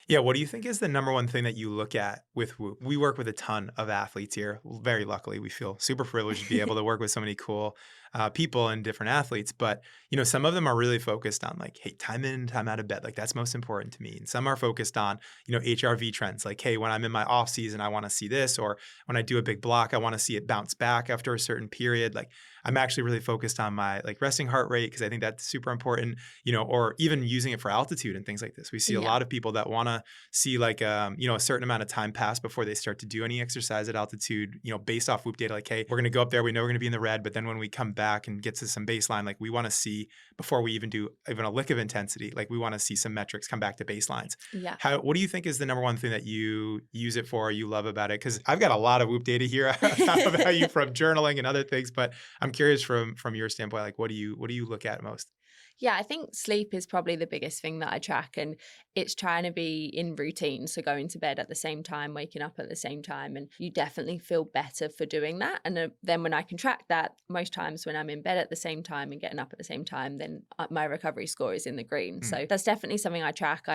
Yeah, what do you think is the number one thing that you look at with Whoop? We work with a ton of athletes here. Very luckily, we feel super privileged to be able to work with so many cool people and different athletes. But some of them are really focused on like, hey, time in, time out of bed. Like that's most important to me. And some are focused on HRV trends. Like, hey, when I'm in my off season, I want to see this, or when I do a big block, I want to see it bounce back after a certain period. Like I'm actually really focused on my like resting heart rate because I think that's super important. Or even using it for altitude and things like this. We see a Yeah. lot of people that want to see like a certain amount of time pass before they start to do any exercise at altitude, based off Whoop data, like, hey, we're going to go up there, we know we're going to be in the red, but then when we come back and get to some baseline, like we want to see before we even do even a lick of intensity, like we want to see some metrics come back to baselines. Yeah. What do you think is the number one thing that you use it for, or you love about it? Because I've got a lot of Whoop data here about you from journaling and other things, but I'm curious from your standpoint, like what do you look at most? Yeah, I think sleep is probably the biggest thing that I track, and it's trying to be in routine. So going to bed at the same time, waking up at the same time, and you definitely feel better for doing that. And then when I can track that, most times when I'm in bed at the same time and getting up at the same time, then my recovery score is in the green. Hmm. So that's definitely something I track.